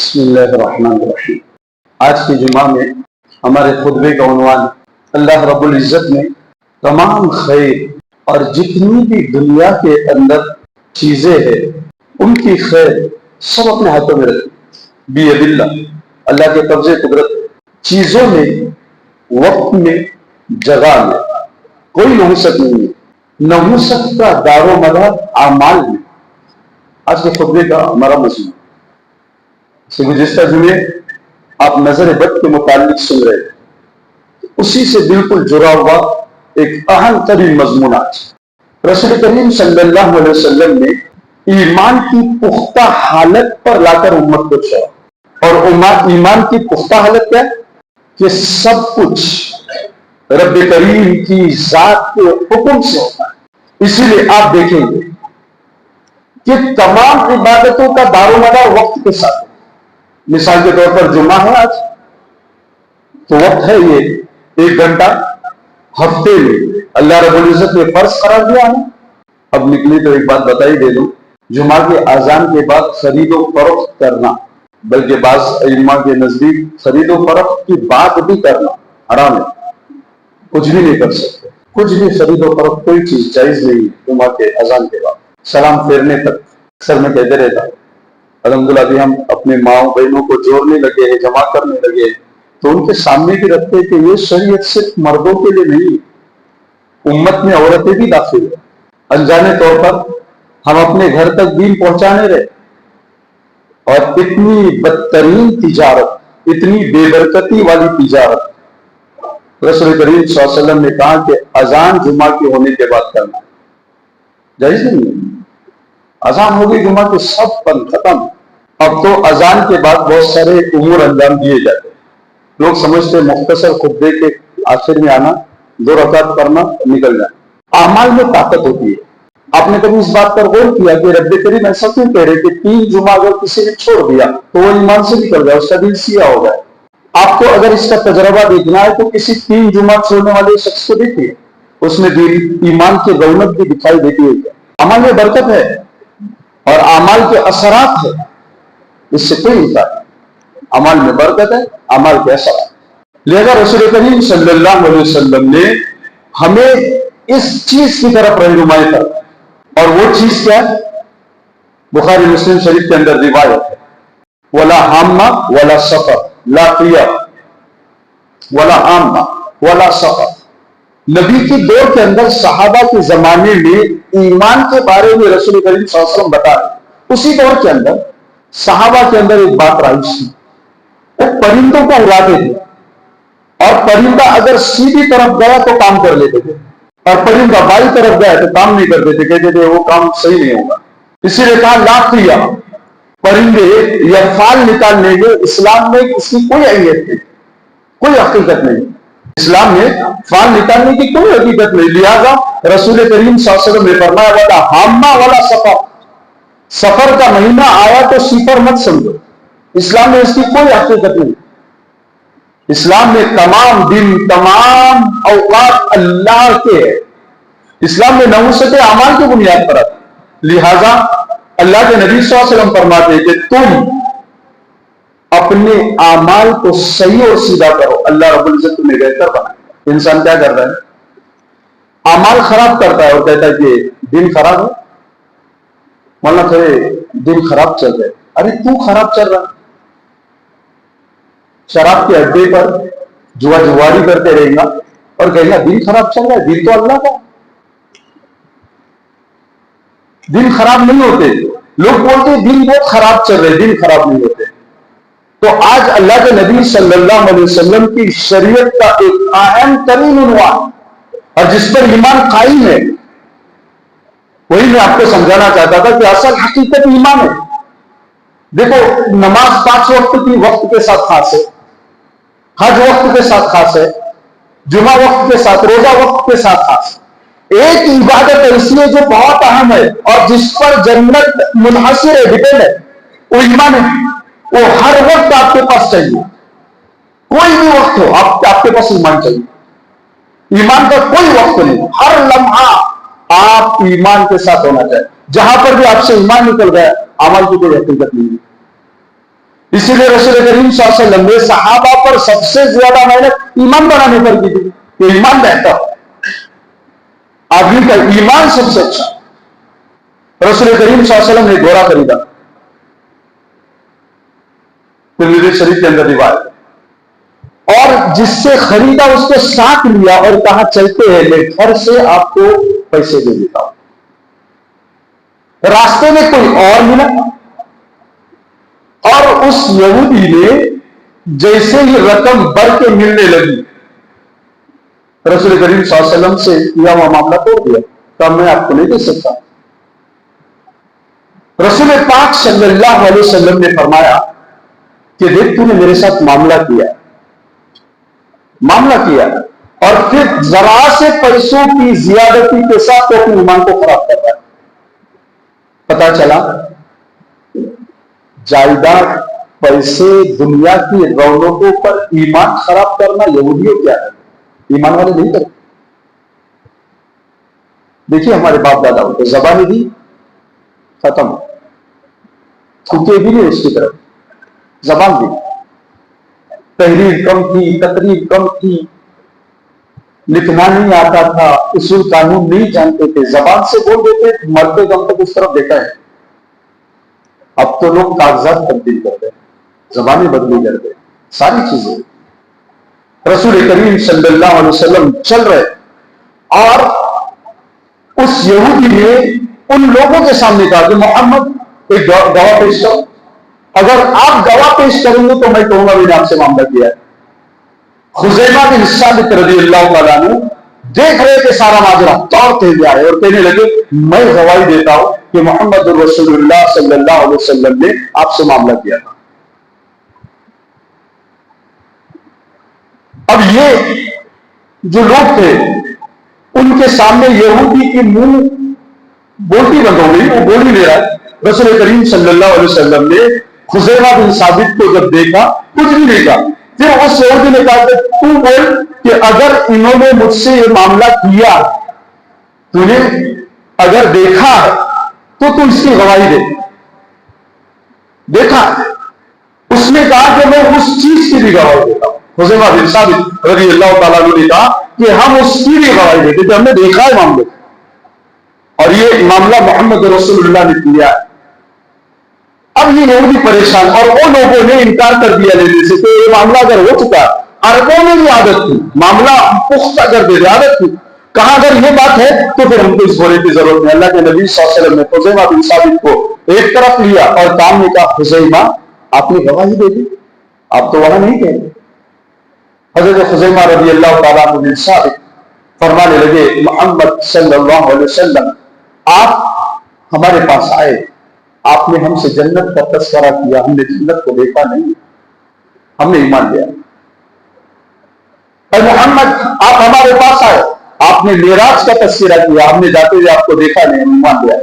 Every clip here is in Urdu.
بسم اللہ الرحمن الرحیم۔ آج کے جمعہ میں ہمارے خطبے کا عنوان اللہ رب العزت نے تمام خیر اور جتنی بھی دنیا کے اندر چیزیں ہیں ان کی خیر سب اپنے ہاتھوں میں رکھی بید اللہ، اللہ کے قبضے قدرت، چیزوں میں، وقت میں، جگہ میں کوئی نحوست نہیں ہے۔ نحوست کا دار و مدار اعمال میں آج کے خطبے کا ہمارا مضمون سے گزشتہ جمعے آپ نظر بد کے متعلق سن رہے تھے، اسی سے بالکل جڑا ہوا ایک اہم ترین مضمون آج رسول کریم صلی اللہ علیہ وسلم نے ایمان کی پختہ حالت پر لا کر امت کو چھوڑا۔ اور ایمان کی پختہ حالت کیا ہے کہ سب کچھ رب کریم کی ذات کے حکم سے ہوتا ہے۔ اسی لیے آپ دیکھیں گے کہ تمام عبادتوں کا دار و مدار وقت کے ساتھ ہے۔ مثال کے طور پر جمعہ ہے آج تو وقت ہے یہ 1 گھنٹہ ہفتے میں اللہ رب العزت نے فرض قرار دیا ہے۔ اب نکلی تو ایک بات بتائی دے دوں، جمعہ کے اذان کے بعد خرید و فروخت کرنا، بلکہ بعض ائمہ کے نزدیک خرید و فروخت کی بات بھی کرنا حرام ہے، کچھ بھی نہیں کر سکتے، کچھ بھی خرید و فروخت کوئی چیز جائز نہیں جمعہ کے اذان کے بعد۔ سلام پھیرنے تک اکثر میں کہتے رہتا ہوں، الحمدللہ بھی ہم اپنے ماں بہنوں کو جوڑنے لگے ہیں، جمع کرنے لگے ہیں، تو ان کے سامنے بھی رکھتے ہیں کہ یہ شریعت صرف مردوں کے لیے نہیں، امت میں عورتیں بھی داخل ہیں۔ انجانے طور پر ہم اپنے گھر تک دین پہنچانے رہے، اور اتنی بدترین تجارت، اتنی بے برکتی والی تجارت رسول کریم صلی اللہ علیہ وسلم نے کہا کہ اذان جمعہ کے ہونے کے بعد کرنا جائز نہیں ہے۔ اذان ہوگی جمعہ کے سب بند ختم۔ اب تو اذان کے بعد بہت سارے امور انجام دیے جاتے ہیں، لوگ سمجھتے ہیں مختصر خطبے کے آخر میں آنا، 2 رکعت کرنا، نکل جانا۔ اعمال میں طاقت ہوتی ہے۔ آپ نے کبھی اس بات پر غور کیا کہ رب کریم ایسا کیوں کہہ رہے کہ 3 جمعہ اگر کسی نے چھوڑ دیا تو وہ ایمان سے نکل گیا، اس کا دل سیاہ ہو گیا۔ آپ کو اگر اس کا تجربہ دیکھنا ہے تو کسی 3 جمعہ چھوڑنے والے شخص کو دیکھیے، اس میں دل ایمان کی رونق بھی دکھائی دیتی ہے۔ عمل میں برکت ہے اور اعمال کے اثرات ہے، اس سے کوئی انکار نہیں۔ عمل میں برکت ہے، عمل کے اثرات۔ لہذا رسول کریم صلی اللہ علیہ وسلم نے ہمیں اس چیز کی طرف رہنمائی کر، اور وہ چیز کیا ہے؟ بخاری مسلم شریف کے اندر روایت ہے، ولا عامہ ولا سفر لا قیہ ولا عامہ ولا سفر۔ نبی کی دور کے اندر صحابہ کے زمانے میں ایمان کے بارے میں رسول کریم صلی اللہ علیہ وسلم بتا رہے، اسی دور کے اندر صحابہ کے اندر ایک بات رائج تھی، وہ پرندوں کو اڑاتے تھے، اور پرندہ اگر سیدھی طرف گیا تو کام کر لیتے تھے، اور پرندہ بائیں طرف گیا تو کام نہیں کرتے تھے، کہتے تھے وہ کام صحیح نہیں ہوگا۔ اسی لیے کہا لا قیہ، پرندے یا فال نکالنے میں اسلام میں اس کی کوئی اہمیت نہیں، کوئی حقیقت نہیں، اسلام میں فال نکالنے کی کوئی حقیقت نہیں۔ لہذا رسول کریم صلی اللہ علیہ وسلم نے فرمایا ولا عامہ ولا سفر، سفر کا مہینہ آیا تو صفر مت سمجھو، اسلام میں اس کی کوئی حقیقت نہیں۔ اسلام میں تمام دن، تمام اوقات اللہ کے ہیں۔ اسلام میں نحوست اعمال کی بنیاد پر آتی ہے۔ لہذا اللہ کے نبی صلی اللہ علیہ وسلم فرماتے ہیں کہ تم اپنے اعمال کو صحیح اور سیدھا کرو، اللہ رب العزت تمہیں بہتر بنائے۔ انسان کیا کرتا ہے؟ اعمال خراب کرتا ہے اور کہتا ہے کہ دن خراب ہے، مولانا تھوڑے دن خراب چل رہے۔ ارے تو خراب چل رہا، شراب کے اڈے پر جواری کرتے رہیں گا اور کہیں گا دن خراب چل رہا ہے، دن تو اللہ کا، دن خراب نہیں ہوتے۔ لوگ بولتے ہیں دن بہت خراب چل رہے، دن خراب نہیں ہوتے۔ تو آج اللہ کے نبی صلی اللہ علیہ وسلم کی شریعت کا ایک اہم ترین عنوان اور جس پر ایمان قائم ہے، وہی میں آپ کو سمجھانا چاہتا تھا کہ اصل حقیقت ایمان ہے۔ دیکھو، نماز 5 وقت کی وقت کے ساتھ خاص ہے، حج وقت کے ساتھ خاص ہے، جمعہ وقت کے ساتھ، روزہ وقت کے ساتھ خاص ہے۔ ایک عبادت ایسی ہے جو بہت اہم ہے اور جس پر جنت منحصر ہے، ڈیپینڈ ہے، وہ ایمان ہے۔ وہ ہر وقت آپ کے پاس چاہیے، کوئی بھی وقت ہو آپ کے پاس ایمان چاہیے۔ ایمان کا کوئی وقت نہیں، ہر لمحہ آپ ایمان کے ساتھ ہونا چاہیے۔ جہاں پر بھی آپ سے ایمان نکل گیا، عمل کی کوئی حقیقت نہیں ہے۔ اسی لیے رسول کریم صلی اللہ علیہ وسلم نے صحابہ پر سب سے زیادہ محنت ایمان بنانے پر کی تھی کہ ایمان بہتا آدمی کا ایمان سب سے اچھا. رسول کریم صلی اللہ علیہ وسلم نے گھوڑا خریدا، ترمذی شریف کے اندر روایت، اور جس سے خریدا اس کو ساتھ لیا اور کہا چلتے ہیں، میں گھر سے آپ کو پیسے دے دیتا ہوں. راستے میں کوئی اور ملا اور اس یہودی نے جیسے ہی رقم بڑھ کے ملنے لگی رسول کریم صلی اللہ علیہ وسلم سے کیا ہوا معاملہ توڑ دیا، تب میں آپ کو نہیں دے سکتا. رسول پاک صلی اللہ علیہ وسلم نے فرمایا کہ دیکھ تو نے میرے ساتھ معاملہ کیا اور پھر ذرا سے پیسوں کی زیادتی کے ساتھ تو اپنے ایمان کو خراب کر رہا ہے. پتا چلا جائیداد، پیسے، دنیا کی رونقوں پر ایمان خراب کرنا یہودیوں کیا ہے، ایمان والے نہیں کرتے. دیکھیے ہمارے باپ دادا کو زبانیں دی ختم، تھوکے بھی نہیں اس کی طرف، زبان دی، تحریر کم تھی، تقریر کم تھی، لکھنا نہیں آتا تھا، اصول قانون نہیں جانتے تھے، زبان سے بول دیتے، مرتے دم تک اس طرف دیکھا ہے. اب تو لوگ کاغذات تبدیل کرتے ہیں، زبانیں بدلی کرتے ہیں، ساری چیزیں. رسول کریم صلی اللہ علیہ وسلم چل رہے اور اس یہودی نے ان لوگوں کے سامنے کہا کہ محمد ایک گواہ پیش کرو، اگر آپ گواہ پیش کریں گے تو میں کہوں گا میں نے آپ سے معاملہ کیا ہے. خزیمہ بن ثابت رضی اللہ تعالیٰ عنہ دیکھ رہے کہ سارا ماجرا توڑتے ہوئے آئے اور کہنے لگے میں گواہی دیتا ہوں کہ محمد رسول اللہ صلی اللہ علیہ وسلم نے آپ سے معاملہ کیا تھا. اب یہ جو لوگ تھے ان کے سامنے یہودی کی منہ بولتی بند ہو گئی، وہ بول ہی نہیں رہا. رسول کریم صلی اللہ علیہ وسلم نے خزیمہ بن ثابت کو جب دیکھا کچھ بھی نہیں کہا. پھر اس یہودی نے کہا کہ تو بول کہ اگر انہوں نے مجھ سے یہ معاملہ کیا، تو نے اگر دیکھا ہے تو اس کی گواہی دے. دیکھا اس نے کہا کہ میں اس چیز کی بھی گواہی دیتا ہوں. خزیمہ بن ثابت رضی اللہ تعالیٰ عنہ نے کہا کہ ہم اس کی بھی گواہی دیتے کہ ہم نے دیکھا ہے معاملے، اور یہ معاملہ محمد رسول اللہ نے کیا ہے. اب یہ یہودی پریشان اور وہ لوگوں نے انکار کر دیا لینے سے کہ یہ معاملہ اگر ہو چکا، عربوں میں بھی عادت تھی معاملہ پختہ کر دے، عادت تھی. کہاں اگر یہ بات ہے تو پھر ہم کو اس گھوڑے کی ضرورت نہیں. اللہ کے نبی صلی اللہ علیہ وسلم نے خزیمہ بن ثابت کو ایک طرف لیا اور کام نے کہا خزیمہ آپ نے گواہی دے دی، آپ تو وہاں نہیں گئے. حضرت خزیمہ رضی اللہ تعالیٰ عنہ بن ثابت فرمانے لگے محمد صلی اللہ علیہ وسلم آپ ہمارے پاس آئے، آپ نے ہم سے جنت کا تذکرہ کیا، ہم نے جنت کو دیکھا نہیں، ہم نے ایمان لیا. اے محمد آپ ہمارے پاس آئے، آپ نے معراج کا تذکرہ کیا، ہم نے جاتے ہوئے آپ کو دیکھا نہیں، ہم ایمان لیا.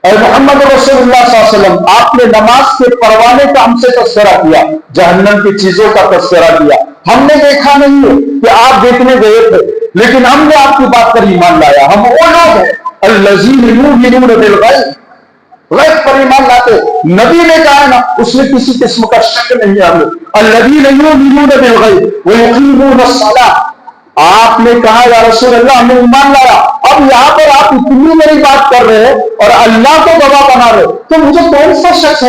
اے محمد رسول اللہ صلی اللہ علیہ وسلم آپ نے نماز کے پروانے کا ہم سے تذکرہ کیا، جہنم کی چیزوں کا تذکرہ کیا، ہم نے دیکھا نہیں ہے کہ آپ دیکھنے گئے تھے، لیکن ہم نے آپ کی بات پر ایمان لایا. ہم وہ لوگ ہیں الذین یؤمنون بالغیب، غیب پر ایمان لاتے. نبی نے کہا نا اس میں کسی قسم کا شک نہیں ہے. الذین یؤمنون بالغیب ویقیمون الصلاۃ، آپ نے کہا یا رسول اللہ ہم نے ایمان لایا. اب یہاں پر آپ اتنی بڑی بات کر رہے ہیں اور اللہ کو گواہ بنا رہے، تو مجھے کون سا شک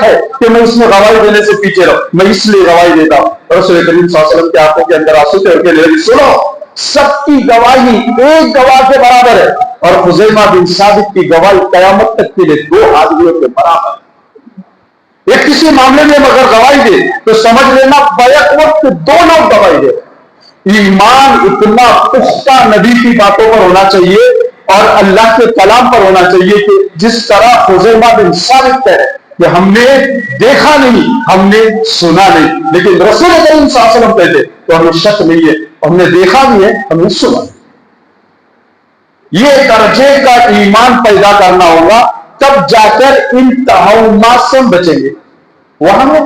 ہے کہ میں اس میں گواہی دینے سے پیچھے رہوں؟ میں اس لیے گواہی دیتا ہوں. رسول کریم صلی اللہ علیہ وسلم کے آنکھوں کے اندر آنسو تھے کہ سنو سب کی گواہی ایک گواہ کے برابر ہے، اور خزیمہ بن ثابت کی گواہی قیامت تک کے لیے 2 آدمیوں کے برابر ہے. ایک کسی معاملے میں اگر گواہی دے تو سمجھ لینا بیک وقت 2 لوگ گواہی دے. ایمان اتنا پختہ نبی کی باتوں پر ہونا چاہیے اور اللہ کے کلام پر ہونا چاہیے کہ جس طرح خزیمہ بن ثابت ہے کہ ہم نے دیکھا نہیں، ہم نے سنا نہیں، لیکن رسول کریم صلی اللہ علیہ وسلم کہتے تو ہمیں شک نہیں ہے، ہم نے دیکھا بھی ہے، ہم نے سنا. یہ درجے کا ایمان پیدا کرنا ہوگا، تب جا کر ان توہمات سے بچیں گے. وہاں میں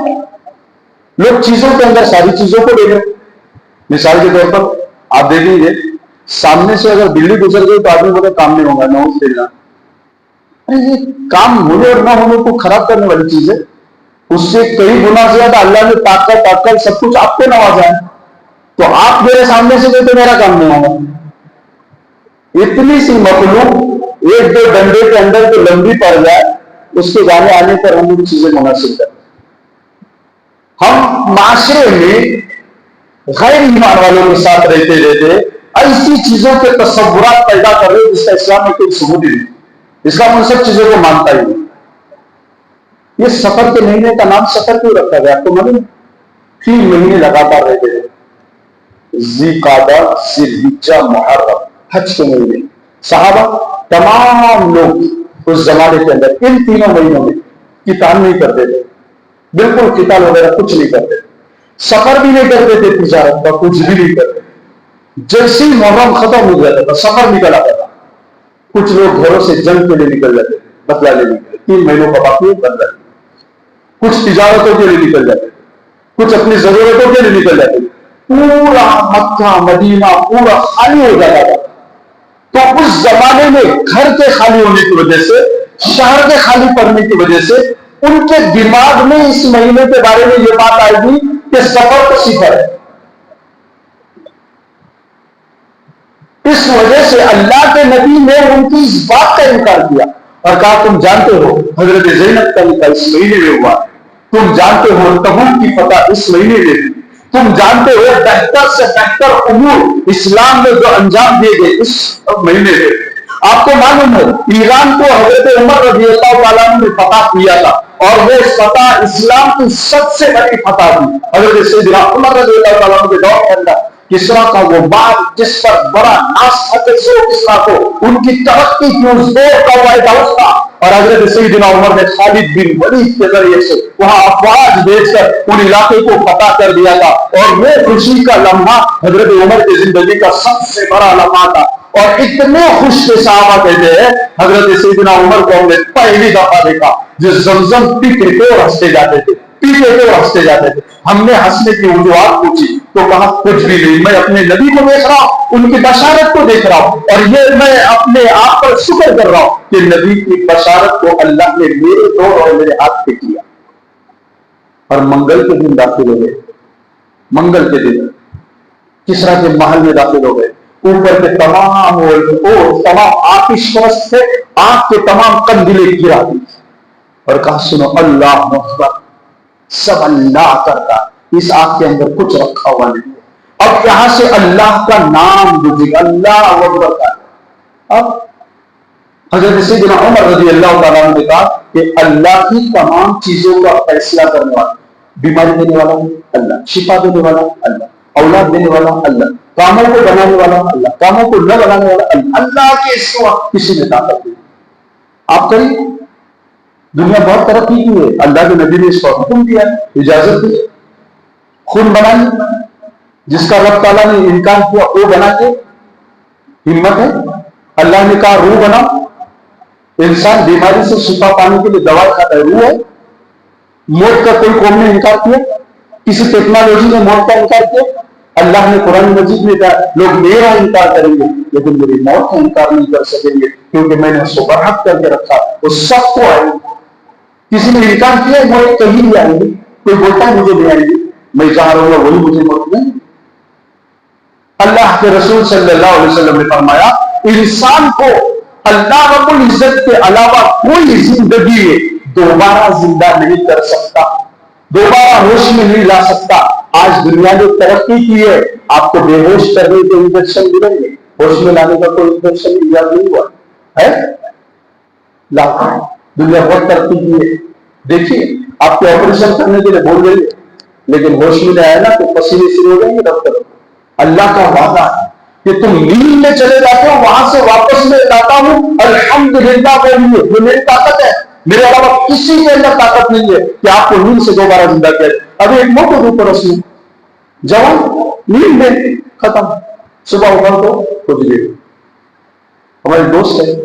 لوگ چیزوں کے اندر ساری چیزوں کو دیکھ رہے. مثال کے طور پر آپ دیکھیں گے سامنے سے اگر بلی گزر گئی تو آدمی بولے کام نہیں ہوگا، نعوذ باللہ. یہ کام ہونے اور نہ ہونے کو خراب کرنے والی چیز ہے. اس سے کئی گنا زیادہ اللہ نے طاقت عقل سب کچھ آپ کو نوازا ہے، تو آپ میرے سامنے سے دے تو میرا کام نہیں ہوگا۔ اتنی سی مخلوق ایک دو ڈنڈے کے اندر جو لمبی پڑ جائے، اس کے جانے آنے پر ہم ان چیزیں منحصر کرتے ہیں۔ ہم معاشرے میں غیر ایمان والوں کے ساتھ رہتے رہتے ایسی چیزوں کے تصورات پیدا کر رہے جس کا اسلام میں کوئی ثبوت ہی نہیں، اسلام ان سب چیزوں کو مانتا ہی نہیں۔ یہ سفر کے مہینے کا نام سفر کیوں رکھا گیا آپ کو معلوم؟ 3 مہینے لگاتار رہتے ہیں، ذی-قعدہ، ذی-الحجہ، محرم، حج کے مہینے۔ صحابہ تمام لوگ اس زمانے کے اندر ان تینوں مہینوں میں قتال نہیں کرتے تھے، بالکل قتال وغیرہ کچھ نہیں کرتے تھے، سفر بھی نہیں کرتے تھے، تجارت کا کچھ بھی نہیں کرتے۔ جیسے ہی محرم ختم ہو جاتا تھا سفر نکل آتا تھا، کچھ لوگ گھروں سے جنگ کے لیے نکل جاتے تھے، بدلہ لینے کے لیے، 3 مہینوں کا باقی بدلہ، کچھ تجارتوں کے لیے نکل جاتے تھے، کچھ اپنی ضرورتوں کے لیے نکل جاتے تھے۔ پورا مکہ مدینہ پورا خالی ہو جاتا تھا۔ تو اس زمانے میں گھر کے خالی ہونے کی وجہ سے، شہر کے خالی پڑنے کی وجہ سے ان کے دماغ میں اس مہینے کے بارے میں یہ بات آئے گی کہ سفر تو صفر ہے۔ اس وجہ سے اللہ کے نبی نے ان کی اس بات کا انکار کیا اور کہا تم جانتے ہو حضرت زینب کا نکاح اس مہینے میں ہوا، تم جانتے ہو تبوک کی فتح اس مہینے میں ہوئی، تم جانتے ہو بہتر سے بہتر امور اسلام میں جو انجام دیے گئے اس مہینے میں۔ آپ کو معلوم ہے ایران کو حضرت عمر رضی اللہ تعالیٰ نے فتح کیا تھا، اور وہ فتح اسلام کی سب سے بڑی فتح تھی۔ حضرت سیدنا عمر رضی اللہ تعالیٰ کے دور کے اندر کسرا کا وہ بات جس پر بڑا ناز تھا کسرا کو، ان کی ترقی کی اس دور کا وائٹ ہاؤس تھا، اور حضرت سیدنا عمر نے خالد بن ولید کے ذریعے سے وہاں افواج بھیج کر ان علاقے کو فتح کر دیا تھا، اور وہ خوشی کا لمحہ حضرت عمر کی زندگی کا سب سے بڑا لمحہ تھا۔ اور اتنے خوش کے صحابہ کہتے ہیں حضرت سیدنا عمر کو ہم نے پہلی دفعہ دیکھا جو زمزم پیتے تھے اور ہنستے جاتے تھے، پیتے تھے اور ہنستے جاتے تھے۔ ہم نے ہنسنے کی وجوہات پوچھی تو کہا کچھ بھی نہیں، میں اپنے نبی کو دیکھ رہا ہوں، ان کی بشارت کو دیکھ رہا ہوں، اور یہ میں اپنے آپ پر شکر کر رہا ہوں کہ نبی کی بشارت کو اللہ نے میرے دور اور میرے ہاتھ پہ کیا۔ اور منگل کے دن داخل ہو گئے، منگل کے دن کسرا کے محل میں داخل ہو گئے، اوپر کے تمام آتش پرست تھے، آگ کے تمام قندیلیں گرا دی اور کہا سنو اللہ اکبر، سب اللہ کرتا، اس آگ کے اندر کچھ رکھا ہوا نہیں ہے، اب یہاں سے اللہ کا نام گزے گا، اللہ اکبر کا۔ اب حضرت سیدنا عمر رضی اللہ تعالیٰ نے کہا کہ اللہ کی تمام چیزوں کا فیصلہ کرنے والا، بیماری دینے والا اللہ، شفا دینے والا اللہ، اولاد دینے والا اللہ، کاموں کو بنانے والا اللہ، کاموں کو نہ بنانے والا اللہ، اللہ کے سوا کسی نے طاقت نہیں۔ آپ کریے، دنیا بہت ترقی کی ہے، اللہ کے نبی نے اس کو حکم دیا ہے، اجازت دی، خون بنائیے، جس کا رب تعالیٰ نے انکار کیا وہ بنا کے ہمت ہے۔ اللہ نے کہا روح بنا، انسان بیماری سے شفا پانے کے لیے دوا کھاتا ہے، روح ہے۔ موت کا کوئی قوم نے انکار کیا؟ کسی ٹیکنالوجی نے موت کا انکار کیا؟ اللہ نے قرآن مجید میں کہا لوگ میرا انکار کریں گے لیکن میری موت کا انکار نہیں کر سکیں گے، کیونکہ میں نے اس کو برحق کر کے رکھا، وہ سب کو آئے گی۔ کسی نے انکار کیا موت کہیں نہیں آئے گی، کوئی بولتا ہے مجھے نہیں آئے گی، میں جہاں رہوں گا وہی مجھے موت نہیں۔ اللہ کے رسول صلی اللہ علیہ وسلم نے فرمایا انسان کو اللہ رب العزت کے علاوہ کوئی زندگی میں دوبارہ زندہ نہیں کر سکتا، دوبارہ ہوش میں نہیں لا سکتا۔ آج دنیا نے ترقی کی ہے، آپ کو بے ہوش کرنے کے انجیکشن ملیں گے، ہوش میں لانے کا کوئی انجیکشن ایجاد نہیں ہوا ہے، لاکھوں دنیا بہت ترقی کی ہے۔ دیکھیے آپ کے آپریشن کرنے کے لیے بول رہی ہے لیکن ہوش میں نہیں آیا نا تو پسینے شروع ہو جائیں گے ڈاکٹر۔ اللہ کا وعدہ ہے کہ تم نیند میں چلے جاتے ہو وہاں سے واپس میں لاتا ہوں الحمدللہ کے لیے، یہ میری طاقت ہے، میرے علاوہ کسی کے اندر طاقت نہیں ہے کہ آپ کو نیند سے دوبارہ زندہ کیا جائے۔ ابھی ایک موٹو اوپر اس میں جوان نیند میں ختم، صبح اٹھا تو کچھ دیر۔ ہمارے دوست ہیں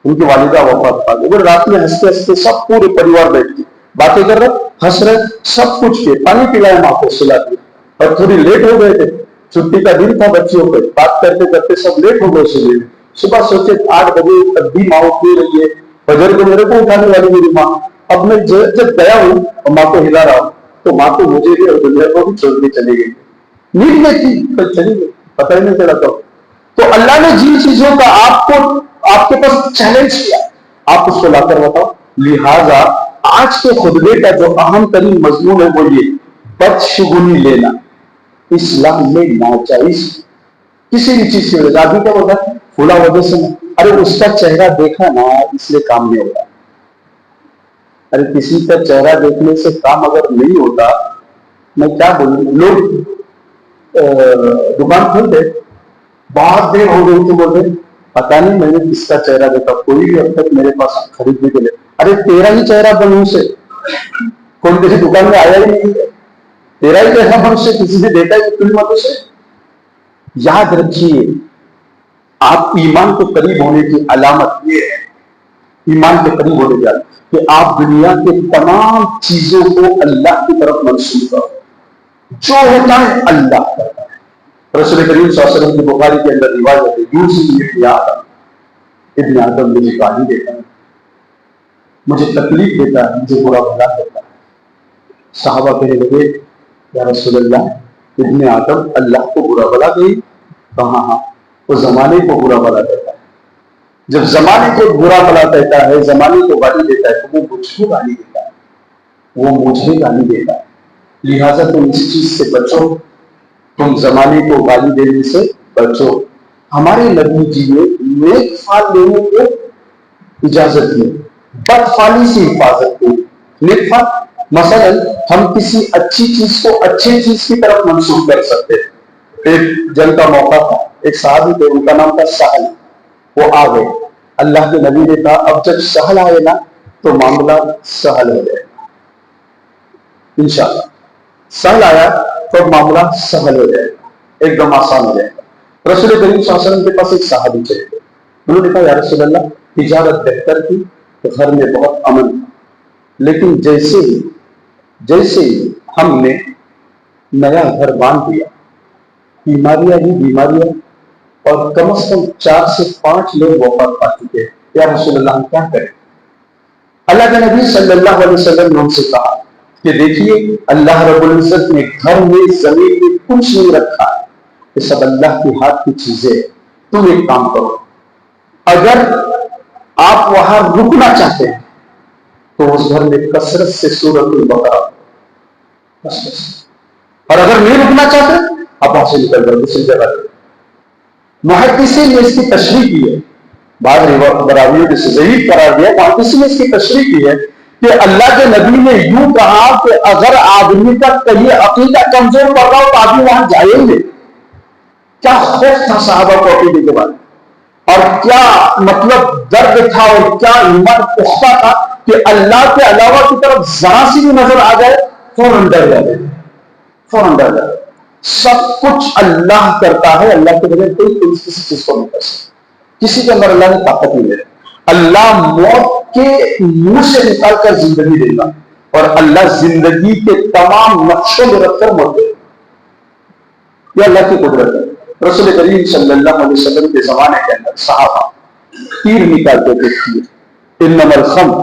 ان کی والدہ وفات پا گئی، وہ رات میں ہنستے ہنستے سب پورے پریوار بیٹھ کے باتیں کر رہے، ہنس رہے، سب کچھ کے پانی پلایا، ماں کو سلا دیا، اور تھوڑی لیٹ ہو گئے تھے، چھٹی کا دن تھا بچیوں پہ، بات کرتے کرتے سب لیٹ ہو گئے۔ صبح سوچے 8 بجے تب بھی ماں اٹھ نہیں رہی ہے، فجر کو میرے کو اٹھانے والی میری ماں، اب میں جب گیا ہوں اور ماں کو ہلا رہا ہوں تو ماں کو مجھے بھی اور دنیا کو بھی چھوڑ کے چلی گئی، نیند میں تھی پر چلی گئی، پتہ ہی نہیں چلا تو اللہ نے جن چیزوں کا آپ کے پاس چیلنج کیا آپ اس کو لا کر بتاؤ. لہذا آج کے خطبے کا جو اہم ترین مضمون ہے وہ یہ بدشگونی لینا اسلام میں ناجائز. کسی بھی چیز کی وجہ بھی کیا ہوتا ہے فلا وجہ سے نہیں. ارے اس کا چہرہ دیکھا نا اس لیے کام نہیں ہوتا. ارے کسی کا چہرہ دیکھنے سے کام اگر نہیں ہوتا میں کیا بولوں. لوگ دکان کھولتے بہت دیر ہو گئی تھی بولتے پتا نہیں میں نے کس کا چہرہ دیکھا کوئی بھی اب تک میرے پاس خریدنے کے لیے. ارے تیرا ہی چہرہ بنو سے کوئی کسی دکان میں آیا ہی نہیں ہے. تیرا ہی چہرہ بنو سے کسی سے دیکھا ہی تم متوں سے. یاد رکھیے آپ ایمان کو قریب ہونے کی علامت یہ ہے ایمان کے قریب ہونے جائے کہ آپ دنیا کے تمام چیزوں کو اللہ کی طرف منسوخ کرو. جو ہوتا ہے اللہ کرتا ہے. رسول کریم صلی اللہ علیہ وسلم کی بخاری کے اندر روایت ہے یوسف ابن آدم مجھے گالی دیتا ہے مجھے تکلیف دیتا ہے مجھے برا بھلا کرتا ہے. صحابہ کہنے لگے یا رسول اللہ ابن آدم اللہ کو برا بھلا گئی کہاں؟ ہاں وہ زمانے کو برا بھلا دیتا ہے. جب زمانے کو برا بھلا دیتا ہے زمانے کو گالی دیتا ہے تو وہ مجھ کو گالی دیتا ہے وہ مجھے گالی دیتا ہے. لہٰذا تم اس چیز سے بچو تم زمانے کو گالی دینے سے بچو. ہمارے نبی جی نے نیک فال لینے کو اجازت دی بد فالی سے حفاظت کی. نیک فال مثلا ہم کسی اچھی چیز کو اچھی چیز کی طرف منسوخ کر سکتے ہیں. ایک جنگ کا موقع تھا ایک صحابی تھے ان کا نام تھا سہل. وہ آ گئے اللہ کے نبی نے کہا اب جب سہل آئے نا تو معاملہ سہل ہو جائے انشاءاللہ. سہل آیا تو معاملہ سہل ہو جائے گا ایک دم آسان ہو جائے گا. رسول کریم صلی اللہ علیہ وسلم کے پاس ایک صحابی چلے گئے. انہوں نے کہا یا رسول اللہ تجارت بہتر تھی تو گھر میں بہت امن تھا لیکن جیسے ہی ہم نے نیا گھر باندھ دیا بیماریاں ہی بیماریاں اور کم از کم 4 سے 5 لوگ وفات پا چکے. یا رسول اللہ ہم کیا کریں؟ اللہ کے نبی صلی اللہ علیہ وسلم نے ان سے کہا کہ دیکھیے اللہ رب العزت نے گھر میں زمین میں کچھ نہیں رکھا یہ سب اللہ کے ہاتھ کی چیزیں. تم ایک کام کرو اگر آپ وہاں رکنا چاہتے ہیں تو اس گھر میں کثرت سے سورۃ البقرہ اور اگر نہیں رکنا چاہتے آپ وہاں سے نکل جاؤ دوسری جگہ. محدثین نے اس کی تشریح کی ہے بعض براویوں نے ضعیف قرار دیا. محدثین نے اس کی تشریح کی ہے کہ اللہ کے نبی نے یوں کہا کہ اگر آدمی کا کہیں عقیدہ کمزور پڑ رہا ہو تو آدمی وہاں جائیں گے. کیا خوف تھا صحابہ کو عقیدے کے بارے اور کیا مطلب درد تھا اور کیا ایمان پختہ تھا کہ اللہ کے علاوہ کی طرف ذرا سی بھی نظر آ جائے فوراً ڈر جائے فوراً ڈر جائے. سب کچھ اللہ کرتا ہے اللہ کے بغیر کوئی کسی چیز کو نہیں کر سکتا. کسی کے اندر اللہ نے طاقت نہیں ہے. اللہ موت کے منہ سے نکال کر زندگی دے گا اور اللہ زندگی کے تمام نقشوں میں رکھ کر موت دے گا. یہ اللہ کی قدرت ہے. رسول کریم صلی اللہ علیہ وسلم کے زمانے کے اندر صحابہ تیر نکالتے تھے. انما الخمر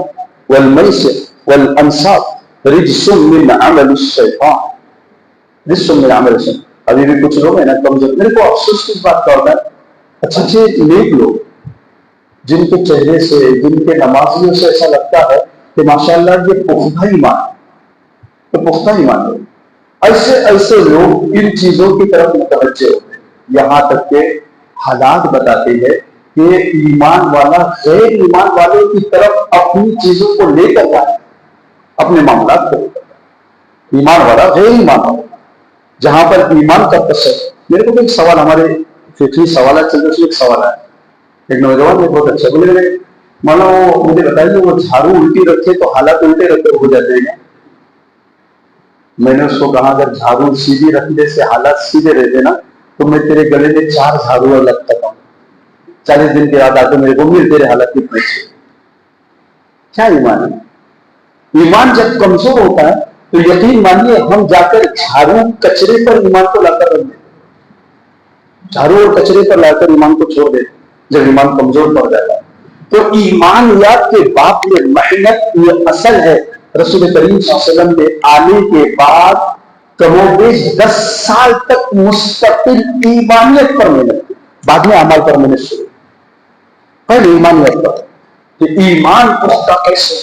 والمیسر والانصاب رجس من عمل الشیطان رجس من عمل الشیطان. ابھی بھی کچھ لوگ ہیں نا کمزور. میرے کو افسوس کس بات کا ہوتا ہے اچھے نیک لوگ جن کے چہرے سے جن کے نمازیوں سے ایسا لگتا ہے کہ ماشاءاللہ یہ پختہ ایمان ہے. ایسے لوگ ان چیزوں کی طرف متوجہ ہوتے ہیں. یہاں تک کہ حالات بتاتے ہیں کہ ایمان والا غیر ایمان والے کی طرف اپنی چیزوں کو لے کر جائے اپنے معاملات کو. ایمان والا غیر ایمان والا جہاں پر ایمان کا تصور. میرے کو ایک سوال ہمارے فکری سوالات چل رہے ایک سوال ہے. ایک نوجوان نے بہت اچھا بولے مانو مجھے بتائیے وہ جھاڑو الٹی رکھے تو حالات الٹے رکھے ہو جاتے ہیں. میں نے اس کو کہا اگر جھاڑو سیدھی رکھنے سے حالات سیدھے رہتے نا تو میں تیرے گلے میں 4 جھاڑو لگتا ہوں 40 دن کے بعد آتے میرے کو مل تیرے حالت کی پیچھے. کیا ایمان ہے؟ ایمان جب کمزور ہوتا ہے تو یقین مانیے ہم جا کر جھاڑو کچرے پر ایمان کو لا کر رکھ دیں. جھاڑو اور کچرے پر لا کر ایمان کو چھوڑ دیں جب ایمان کمزور پڑ جاتا ہے. تو ایمانیات کے بعد یہ محنت، یہ اصل ہے۔ رسول کریم صلی اللہ علیہ وسلم کے آنے کے بعد کم و بیش 10 سال تک مستقل ایمانیت پر محنت کی، بعد میں اعمال پر محنت شروع، پہلے ایمانیت پر کہ ایمان پختہ کیسے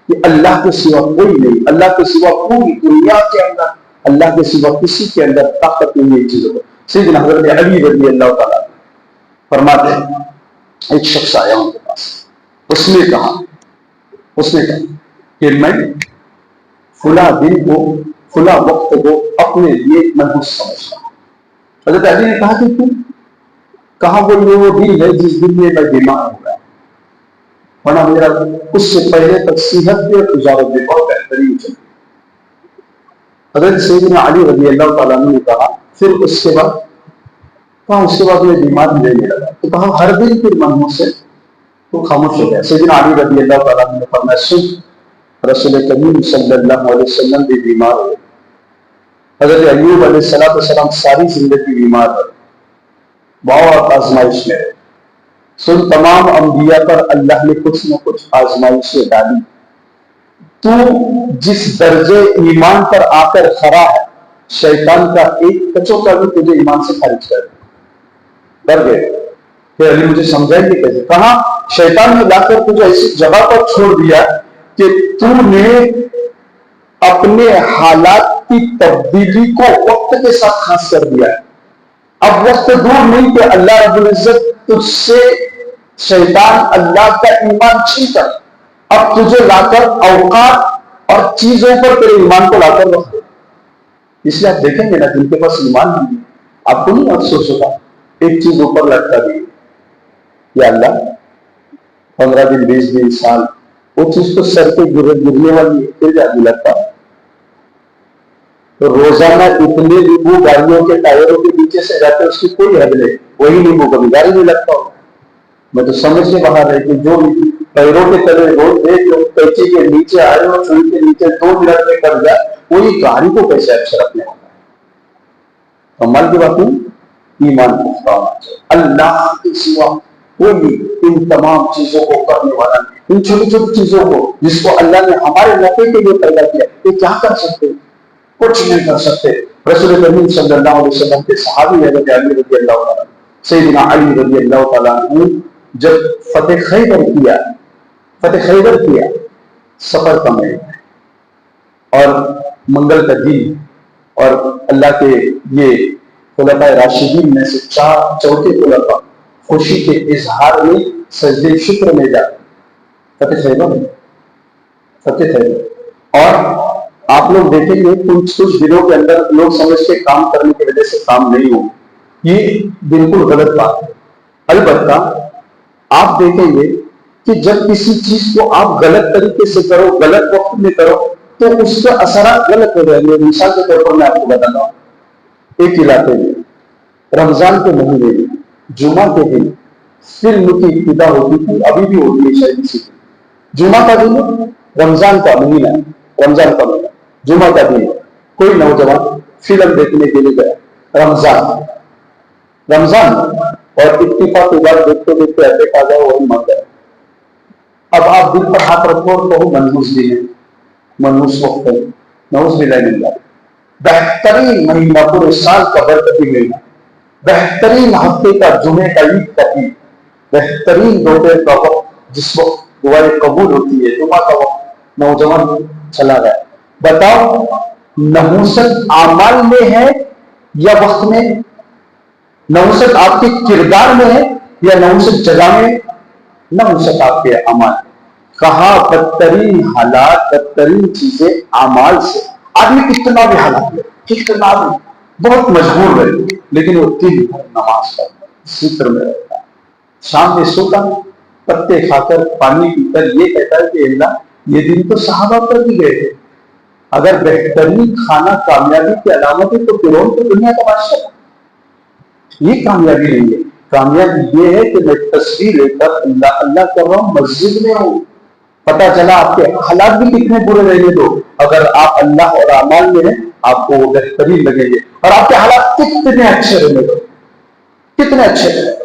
کہ اللہ کے سوا کوئی نہیں، اللہ کے سوا پوری دنیا کے اندر، اللہ کے سوا کسی کے اندر طاقت نہیں ہے چیزوں کو۔ سیدنا حضرت علی رضی اللہ تعالیٰ فرماتے ہیں ایک شخص آیا ان کے پاس، اس نے کہا کہ میں فلاں دن کو فلاں وقت کو اپنے لیے منحوس سمجھتا ہوں۔ حضرت علی نے کہا کہ کیوں؟ کہا وہ دن ہے جس دن میں بیمار ہو گیا، ورنہ میرا اس سے پہلے تک صحت بھی اور تجارت بھی بہت بہترین چلی۔ حضرت سیدنا علی رضی اللہ تعالیٰ نے کہا پھر اس کے بعد میں بیمار لینے لگا، تو کہا ہر دن پھر منحوس سے تو خاموش ہو گیا۔ سیدنا علی رضی اللہ تعالیٰ نے فرمایا سن، رسول کریم صلی اللہ علیہ وسلم بھی بیمار ہوئے، حضرت ایوب علیہ السلام ساری زندگی بیمار رہے، بہت آزمائش میں رہے۔ سن، تمام انبیاء پر اللہ نے کچھ نہ کچھ آزمائشیں ڈالی، تو جس درجے ایمان پر آ کر کھڑا ہے، شیطان کا ایک کچو کا بھی تجھے ایمان سے خارج کر دے۔ ڈر گئے کہ علی مجھے سمجھائیں گے کیسے؟ کہاں شیطان نے لا کر تجھے ایسی جگہ پر چھوڑ دیا کہ تو نے اپنے حالات کی تبدیلی کو وقت کے ساتھ خاص کر دیا ہے۔ اب وقت دور نہیں کہ اللہ رب العزت تجھ سے شیطان اللہ کا ایمان چھین کر اب تجھے لا کر اوقات اور چیزوں پر تیرے ایمان کو لا کر رکھ دے۔ اس لیے آپ دیکھیں گے نا جن کے پاس ایمان نہیں ہے، آپ کو نہیں افسوس ہوگا ایک چیز اوپر لٹکا دی، یا اللہ 15 دن 20 دن سال وہ چیز تو سر پہ گرنے والی ہے، پھر جانے لگتا ہے۔ تو روزانہ اتنے نیبو گاڑیوں کے ٹائروں کے نیچے سے جاتے اس کی کوئی حد نہیں، وہی نیبو کبھی گاڑی نہیں لگتا ہو۔ میں تو سمجھ کے باہر ہے کہ جو پیروں کے تلے روز دیکھ لو پیچے کے نیچے آئے اور چھری کے نیچے 2 منٹ میں کر جائے، وہی گاڑی کو کیسے اچھا رکھنے والا ہے؟ کمال کی بات نہیں، ایمان پختہ ہونا چاہیے۔ اللہ کے سوا کوئی ان تمام چیزوں کو کرنے والا نہیں، ان چھوٹی چھوٹی چیزوں کو جس کو اللہ نے ہمارے نفع کے لیے پیدا کیا، یہ کیا کر سکتے؟ کچھ نہیں کر سکتے۔ رسول کریم صلی اللہ علیہ وسلم کے صحابی حضرت علی رضی اللہ تعالیٰ، سیدنا علی رضی اللہ تعالیٰ نے جب فتح خیبر کیا سفر کا مہینہ اور منگل کا دن، اور اللہ کے یہ خلفائے راشدین میں سے چوتھے خلفاء خوشی کے اظہار میں سجدے شکر میں جاتے فتح خیبر۔ اور آپ لوگ دیکھیں گے کچھ دنوں کے اندر لوگ سمجھ کے کام کرنے کی وجہ سے کام نہیں ہو، یہ بالکل غلط بات ہے۔ البتہ آپ دیکھیں گے کہ جب کسی چیز کو آپ غلط طریقے سے کرو، غلط وقت میں کرو، تو اس کا اثرات غلط ہو جائیں گے۔ مثال کے طور پر میں آپ کو بتاتا ہوں، ایک علاقے میں رمضان کے مہینے میں جمعہ کے دن فلم کی ابتدا ہوتی تھی، ابھی بھی ہوتی ہے شاید اسی کی۔ جمعہ کا دن، رمضان کا مہینہ، جمعہ کا دن، کوئی نوجوان فلم دیکھنے کے لیے گیا رمضان اور اتفاق کے بعد دیکھتے دیکھتے اٹیک آ گیا، وہی مر گیا۔ اب آپ دل پر ہاتھ رکھو اور کہو منحوس دن ہے، منحوس وقت ہے، نعوذ باللہ من ذالک۔ بہترین مہینہ پورے سال کا برکتی مہینہ، بہترین ہفتے کا جمعے کا عید کا دن، بہترین دوپہر کا وقت جس وقت دعائیں قبول ہوتی ہے، جمعہ کا وقت، نوجوان چلا گیا۔ بتاؤ نحوست اعمال میں ہے یا وقت میں؟ نحوست آپ کے کردار میں ہے یا نحوست جگہ میں؟ نحوست آپ کے اعمال۔ کہا بدترین حالات، بدترین چیزیں اعمال سے۔ آدمی کتنا بھی حالات ہے، کتنا بھی بہت مجبور ہے، لیکن وہ دن بھر نماز پڑھتا ہے، ذکر میں رہتا ہے، شام میں سوتا پتے کھا کر پانی پی کر یہ کہتا ہے کہ اللہ یہ دن تو صحابہ پر بھی گئے تھے۔ اگر بہترین کھانا کامیابی کی علامت ہے تو فرعون تو دنیا کا بادشاہ ہے۔ یہ کامیابی نہیں ہے، کامیابی یہ ہے کہ میں تصویر لے کر اللہ اللہ کر رہا ہوں، مسجد میں ہوں، پتا چلا آپ کے حالات بھی کتنے برے رہنے دو، اگر آپ اللہ اور اعمال میں ہیں آپ کو وہ بہترین لگیں گے، اور آپ کے حالات کتنے اچھے رہنے دو، کتنے اچھے رہنے دو۔